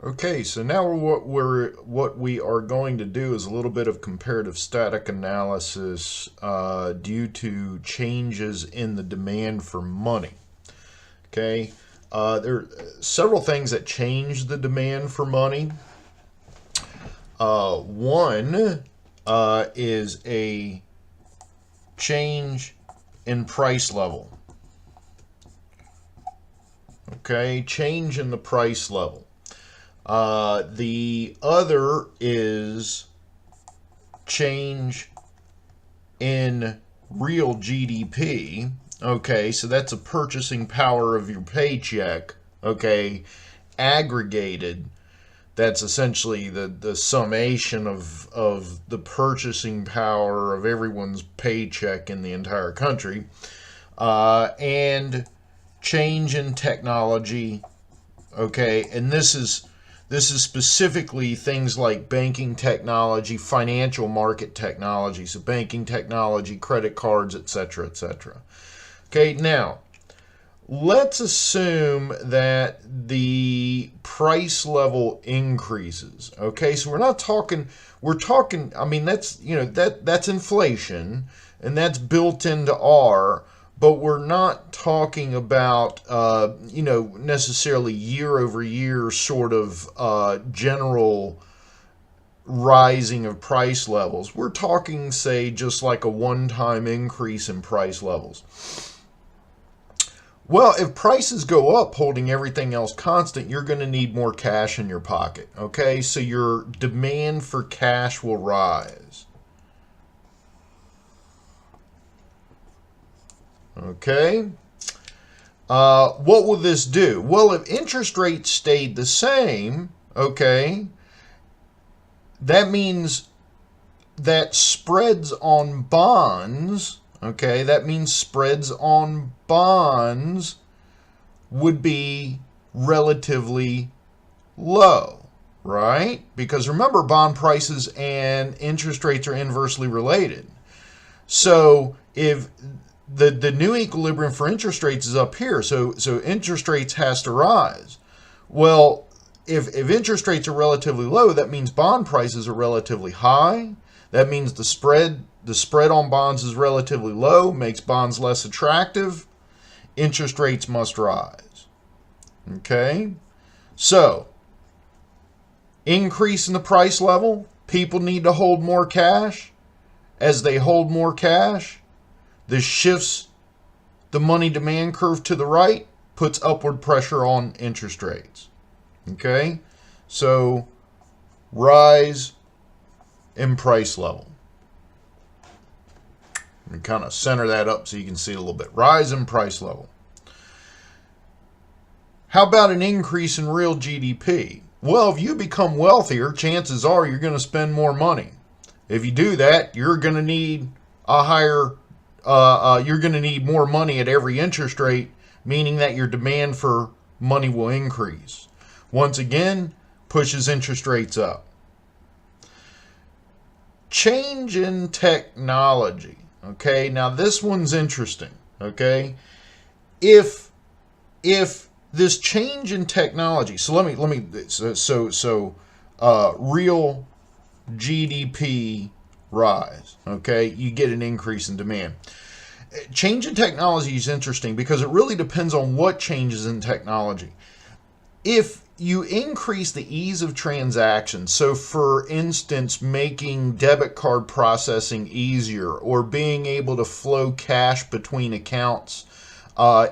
Okay, so now what we are going to do is a little bit of comparative static analysis due to changes in the demand for money. Okay, there are several things that change the demand for money. One is a change in price level. Okay, change in the price level. The other is change in real GDP. Okay, so that's a purchasing power of your paycheck. Okay, aggregated. That's essentially the summation of the purchasing power of everyone's paycheck in the entire country. And change in technology. Okay, and this is specifically things like banking technology, financial market technology, so banking technology, credit cards, etc., etc. Okay, now let's assume that the price level increases. Okay, so we're talking, I mean, that's inflation, and that's built into R. But we're not talking about, necessarily year over year sort of general rising of price levels. We're talking, say, just like a one-time increase in price levels. Well, if prices go up, holding everything else constant, you're going to need more cash in your pocket. Okay, so your demand for cash will rise. Okay. What will this do? Well, if interest rates stayed the same, okay, that means that spreads on bonds, okay, that means spreads on bonds would be relatively low, right? Because remember, bond prices and interest rates are inversely related. So if the new equilibrium for interest rates is up here, so interest rates has to rise. Well, if interest rates are relatively low, that means bond prices are relatively high. That means the spread on bonds is relatively low, makes bonds less attractive. Interest rates must rise. Okay? So, increase in the price level, people need to hold more cash. As they hold more cash, this shifts the money demand curve to the right, puts upward pressure on interest rates. Okay? So, rise in price level. And kind of center that up so you can see it a little bit. Rise in price level. How about an increase in real GDP? Well, if you become wealthier, chances are you're going to spend more money. If you do that, you're going to need a higher you're going to need more money at every interest rate, meaning that your demand for money will increase. Once again, pushes interest rates up. Change in technology. Okay, now this one's interesting. Okay, if this change in technology, so let me real GDP rise. Okay, you get an increase in demand. Change in technology is interesting because it really depends on what changes in technology. If you increase the ease of transactions, so for instance, making debit card processing easier or being able to flow cash between accounts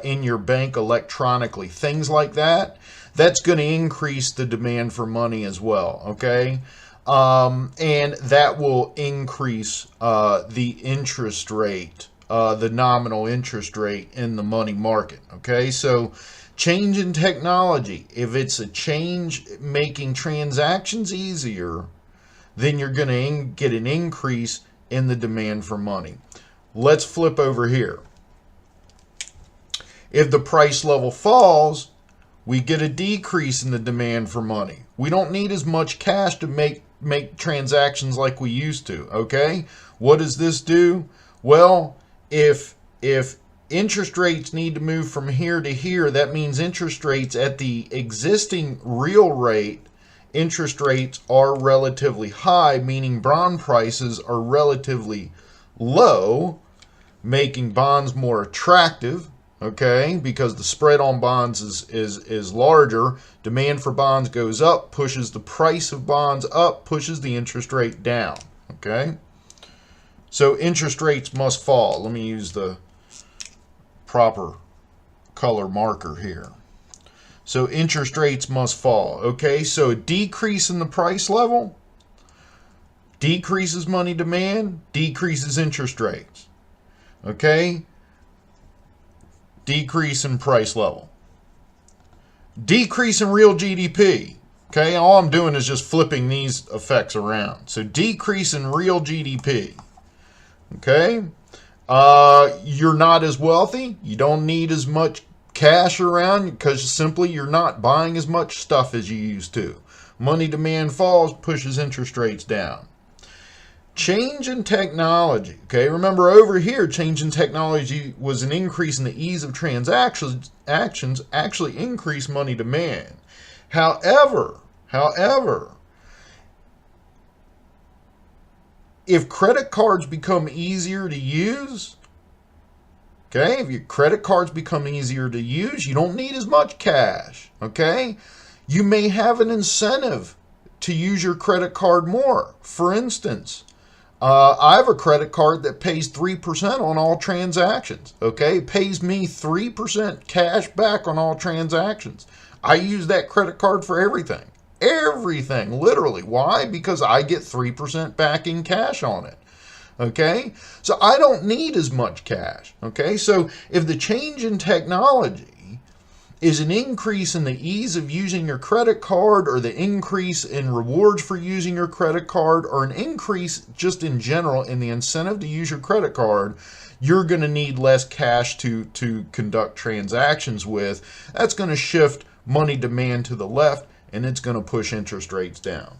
in your bank electronically, things like that, that's going to increase the demand for money as well. Okay. And that will increase the interest rate, the nominal interest rate in the money market. Okay, so change in technology, if it's a change making transactions easier, then you're going to get an increase in the demand for money. Let's flip over here. If the price level falls, we get a decrease in the demand for money. We don't need as much cash to make transactions like we used to. Okay, what does this do? Well, if interest rates need to move from here to here, that means interest rates at the existing real rate interest rates are relatively high, meaning bond prices are relatively low, making bonds more attractive, okay, because the spread on bonds is larger. Demand for bonds goes up, pushes the price of bonds up, pushes the interest rate down, okay? So interest rates must fall. Let me use the proper color marker here. So interest rates must fall, okay? So a decrease in the price level decreases money demand, decreases interest rates, okay? Decrease in price level. Decrease in real GDP. Okay, all I'm doing is just flipping these effects around. So decrease in real GDP. Okay, you're not as wealthy. You don't need as much cash around because simply you're not buying as much stuff as you used to. Money demand falls, pushes interest rates down. Change in technology. Okay, remember over here, change in technology was an increase in the ease of transactions, actually increased money demand. However, if credit cards become easier to use, okay, if your credit cards become easier to use, you don't need as much cash, okay? You may have an incentive to use your credit card more. For instance, I have a credit card that pays 3% on all transactions, okay? It pays me 3% cash back on all transactions. I use that credit card for everything. Everything, literally. Why? Because I get 3% back in cash on it, okay? So I don't need as much cash, okay? So if the change in technology is an increase in the ease of using your credit card, or the increase in rewards for using your credit card, or an increase just in general in the incentive to use your credit card, you're going to need less cash to conduct transactions with. That's going to shift money demand to the left, and it's going to push interest rates down.